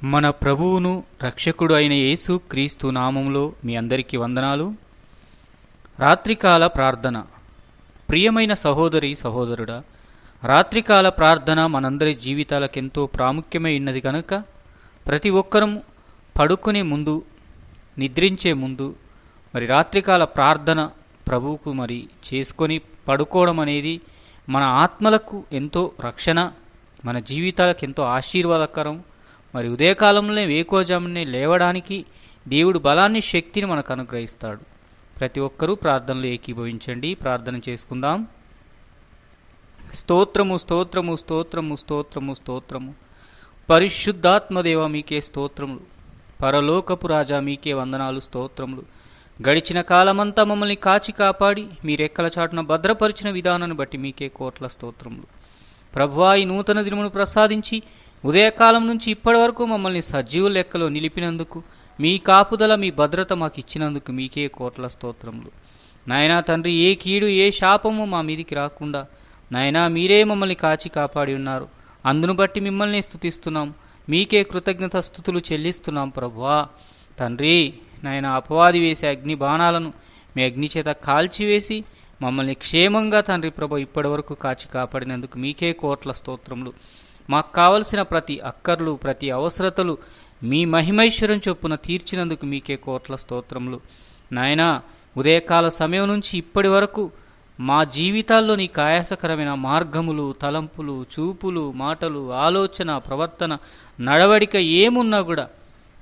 మన ప్రభువును రక్షకుడు అయిన యేసు క్రీస్తు నామములో మీ అందరికీ వందనాలు. రాత్రికాల ప్రార్థన. ప్రియమైన సహోదరి సహోదరుడా, రాత్రికాల ప్రార్థన మనందరి జీవితాలకెంతో ప్రాముఖ్యమైనది కనుక ప్రతి ఒక్కరూ పడుకునే ముందు, నిద్రించే ముందు రాత్రికాల ప్రార్థన ప్రభువుకు చేసుకొని పడుకోవడం అనేది మన ఆత్మలకు ఎంతో రక్షణ, మన జీవితాలకు ఎంతో ఆశీర్వాదకరం. ఉదయకాలంలో వేకోజామునే లేవడానికి దేవుడు బలాన్ని, శక్తిని మనకు అనుగ్రహిస్తాడు. ప్రతి ఒక్కరూ ప్రార్థనలు ఏకీభవించండి. ప్రార్థన చేసుకుందాం. స్తోత్రము స్తోత్రము స్తోత్రము స్తోత్రము స్తోత్రము. పరిశుద్ధాత్మదేవ మీకే స్తోత్రములు. పరలోకపు రాజా మీకే వందనాలు, స్తోత్రములు. గడిచిన కాలమంతా మమ్మల్ని కాచి కాపాడి మీ రెక్కల చాటున భద్రపరిచిన విధానాన్ని బట్టి మీకే కోట్ల స్తోత్రములు. ప్రభువా, ఈ నూతన దినమును ప్రసాదించి ఉదయకాలం నుంచి ఇప్పటి వరకు మమ్మల్ని సజీవ లెక్కలో నిలిపినందుకు, మీ కాపుదల, మీ భద్రత మాకు ఇచ్చినందుకు మీకే కోట్ల స్తోత్రములు. నాయనా తండ్రి, ఏ కీడు, ఏ శాపము మా మీదికి రాకుండా నాయనా మీరే మమ్మల్ని కాచి కాపాడి ఉన్నారు. అందును బట్టి మిమ్మల్ని స్తుతిస్తున్నాం. మీకే కృతజ్ఞత స్తుతులు చెల్లిస్తున్నాం. ప్రభువా తండ్రి, నాయనా అపవాది వేసే అగ్ని బాణాలను మీ అగ్ని చేత కాల్చివేసి మమ్మల్ని క్షేమంగా తండ్రి ప్రభు ఇప్పటి వరకు కాచి కాపాడినందుకు మీకే కోట్ల స్తోత్రములు. మాకు కావలసిన ప్రతి అక్కర్లు, ప్రతి అవసరతలు మీ మహిమైశ్వరం చొప్పున తీర్చినందుకు మీకే కోట్ల స్తోత్రములు. నాయనా, ఉదయకాల సమయం నుంచి ఇప్పటి వరకు మా జీవితాల్లో నీకు ఆయాసకరమైన మార్గములు, తలంపులు, చూపులు, మాటలు, ఆలోచన, ప్రవర్తన, నడవడిక ఏమున్నా కూడా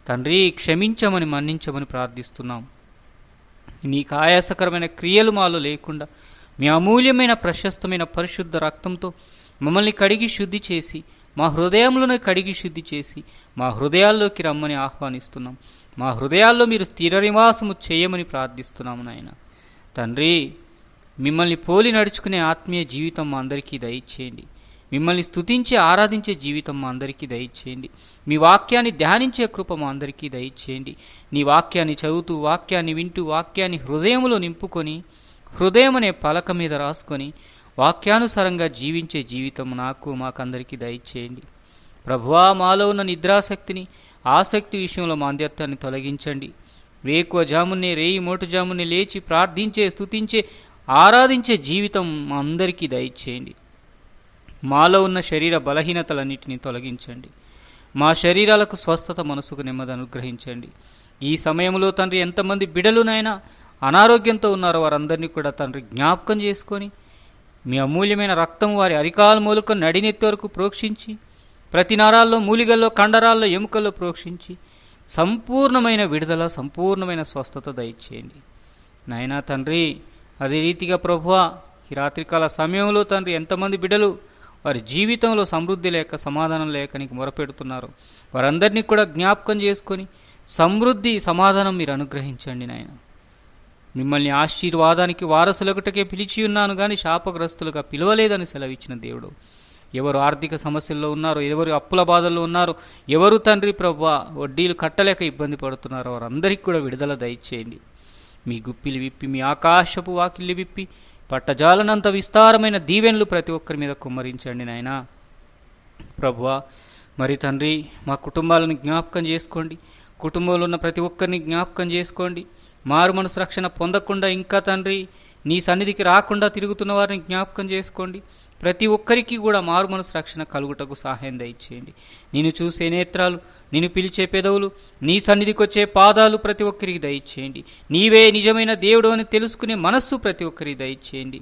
తండ్రి క్షమించమని, మన్నించమని ప్రార్థిస్తున్నాం. నీకు ఆయాసకరమైన క్రియలు మాలో లేకుండా మీ అమూల్యమైన ప్రశస్తమైన పరిశుద్ధ రక్తంతో మమ్మల్ని కడిగి శుద్ధి చేసి, మా హృదయంలోనే కడిగి శుద్ధి చేసి మా హృదయాల్లోకి రమ్మని ఆహ్వానిస్తున్నాం. మా హృదయాల్లో మీరు స్థిర నివాసము చేయమని ప్రార్థిస్తున్నాము. నాయన తండ్రి, మిమ్మల్ని పోలి నడుచుకునే ఆత్మీయ జీవితం మా అందరికీ దయచేయండి. మిమ్మల్ని స్తుతించి ఆరాధించే జీవితం మా అందరికీ దయచేయండి. మీ వాక్యాన్ని ధ్యానించే కృప మా అందరికీ దయచేయండి. నీ వాక్యాన్ని చదువుతూ, వాక్యాన్ని వింటూ, వాక్యాన్ని హృదయంలో నింపుకొని, హృదయం అనే పలక మీద రాసుకొని వాక్యానుసారంగా జీవించే జీవితం మాకందరికీ దయచేయండి. ప్రభువా, మాలో ఉన్న నిద్రాసక్తిని, ఆసక్తి విషయంలో మాంద్యత్వాన్ని తొలగించండి. వేకువ జామునే, రేయి మోటు జామునే లేచి ప్రార్థించే, స్తుతించే, ఆరాధించే జీవితం మా అందరికీ దయచేయండి. మాలో ఉన్న శరీర బలహీనతలన్నిటినీ తొలగించండి. మా శరీరాలకు స్వస్థత, మనసుకు నెమ్మది అనుగ్రహించండి. ఈ సమయంలో తండ్రి ఎంతమంది బిడలునైనా అనారోగ్యంతో ఉన్నారో వారందరినీ కూడా తండ్రి జ్ఞాపకం చేసుకొని మీ అమూల్యమైన రక్తం వారి అరికాల మూలక నడినెత్తి వరకు ప్రోక్షించి, ప్రతి నరాల్లో, మూలిగల్లో, కండరాల్లో, ఎముకల్లో ప్రోక్షించి సంపూర్ణమైన విడుదల, సంపూర్ణమైన స్వస్థత దయచేయండి. నాయనా తండ్రి, అదే రీతిగా ప్రభువా, ఈ రాత్రికాల సమయంలో తండ్రి ఎంతమంది బిడ్డలు వారి జీవితంలో సమృద్ధి లేక, సమాధానం లేక నీకు మొరపెడుతున్నారు, వారందరినీ కూడా జ్ఞాపకం చేసుకొని సమృద్ధి, సమాధానం మీరు అనుగ్రహించండి. నాయన, మిమ్మల్ని ఆశీర్వాదానికి వారసులగుటకే పిలిచి ఉన్నాను కానీ శాపగ్రస్తులుగా పిలవలేదని సెలవిచ్చిన దేవుడు. ఎవరు ఆర్థిక సమస్యల్లో ఉన్నారో, ఎవరు అప్పుల బాధల్లో ఉన్నారో, ఎవరు తండ్రి ప్రభువా వడ్డీలు కట్టలేక ఇబ్బంది పడుతున్నారో వారందరికీ కూడా విడుదల దయచేయండి. మీ గుప్పిలి విప్పి, మీ ఆకాశపు వాకిల్లి విప్పి పట్టజాలనంత విస్తారమైన దీవెనలు ప్రతి ఒక్కరి మీద కుమ్మరించండి. నాయనా ప్రభువా, తండ్రి, మా కుటుంబాలను జ్ఞాపకం చేసుకోండి. కుటుంబంలో ఉన్న ప్రతి ఒక్కరిని జ్ఞాపకం చేసుకోండి. మారు మనసు రక్షణ పొందకుండా ఇంకా తండ్రి నీ సన్నిధికి రాకుండా తిరుగుతున్న వారిని జ్ఞాపకం చేసుకోండి. ప్రతి ఒక్కరికి కూడా మారు మనసు రక్షణ కలుగుటకు సహాయం దయచేయండి. నేను చూసే నేత్రాలు, నేను పిలిచే పెదవులు, నీ సన్నిధికి వచ్చే పాదాలు ప్రతి ఒక్కరికి దయచేయండి. నీవే నిజమైన దేవుడు అని తెలుసుకునే మనస్సు ప్రతి ఒక్కరికి దయచేయండి.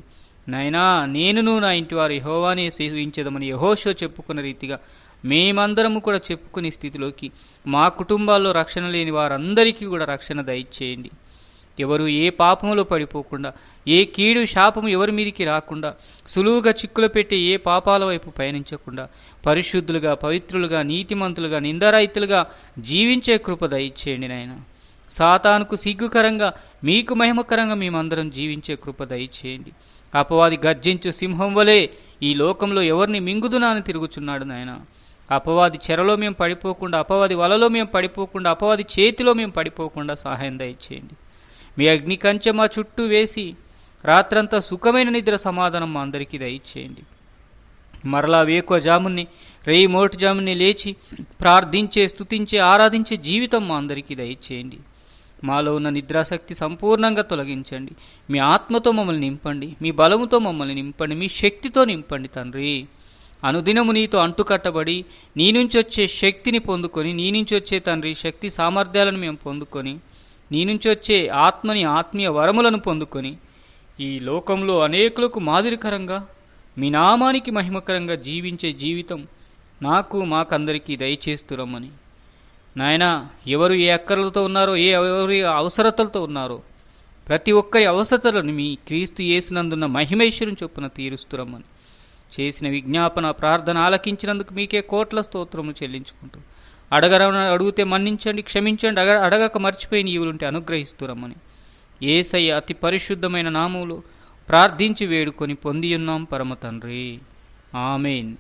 నాయనా, నేనును నా ఇంటి వారు యెహోవానే సేవించదమని యెహోషువ చెప్పుకున్న రీతిగా మేమందరము కూడా చెప్పుకునే స్థితిలోకి మా కుటుంబాల్లో రక్షణ లేని వారందరికీ కూడా రక్షణ దయచేయండి. ఎవరు ఏ పాపములో పడిపోకుండా, ఏ కీడు శాపము ఎవరి మీదికి రాకుండా, సులువుగా చిక్కులు పెట్టి ఏ పాపాల వైపు పయనించకుండా పరిశుద్ధులుగా, పవిత్రులుగా, నీతిమంతులుగా, నిందారహితులుగా జీవించే కృప దయచేయండి. నాయన, సాతానుకు సిగ్గుకరంగా, మీకు మహిమకరంగా మేమందరం జీవించే కృప దయచేయండి. అపవాది గర్జించు సింహం వలె ఈ లోకంలో ఎవరిని మింగుదునా అని తిరుగుచున్నాడు. నాయన, అపవాది చెరలో మేము పడిపోకుండా, అపవాది వలలో మేము పడిపోకుండా, అపవాది చేతిలో మేము పడిపోకుండా సహాయం దయచేయండి. మీ అగ్ని కంచె మా చుట్టూ వేసి రాత్రంతా సుఖమైన నిద్ర, సమాధానం మా అందరికీ దయచేయండి. మరలా వేకువ జాముని రేయి మోటిజాముని లేచి ప్రార్థించే, స్తుతించే, ఆరాధించే జీవితం మా అందరికీ దయచేయండి. మాలో ఉన్న నిద్రాశక్తి సంపూర్ణంగా తొలగించండి. మీ ఆత్మతో మమ్మల్ని నింపండి, మీ బలముతో మమ్మల్ని నింపండి, మీ శక్తితో నింపండి తండ్రి. అనుదినము నీతో అంటుకట్టబడి నీ నుంచి వచ్చే శక్తిని పొందుకొని, నీ నుంచి వచ్చే తండ్రి శక్తి సామర్థ్యాలను మేము పొందుకొని, నీ నుంచి వచ్చే ఆత్మని, ఆత్మీయ వరములను పొందుకొని ఈ లోకంలో అనేకులకు మాదిరికరంగా మీ నామానికి మహిమకరంగా జీవించే జీవితం నాకు మాకందరికీ దయచేస్తురమ్మని. నాయనా, ఎవరు ఏ అక్కర్లతో ఉన్నారో, ఎవరి అవసరతలతో ఉన్నారో ప్రతి ఒక్కరి అవసరతలను మీ క్రీస్తు యేసునందున్న మహిమేశ్వరం చొప్పున తీరుస్తురమ్మని చేసిన విజ్ఞాపన ప్రార్థన ఆలకించినందుకు మీకే కోట్ల స్తోత్రము చెల్లించుకుంటూ అడిగితే మన్నించండి, క్షమించండి, అడగక మర్చిపోయిన ఈవులుంటే అనుగ్రహిస్తురమ్మని యేసయ్య అతి పరిశుద్ధమైన నామములో ప్రార్థించి వేడుకొని పొందియున్నాం పరమ తండ్రి. ఆమేన్.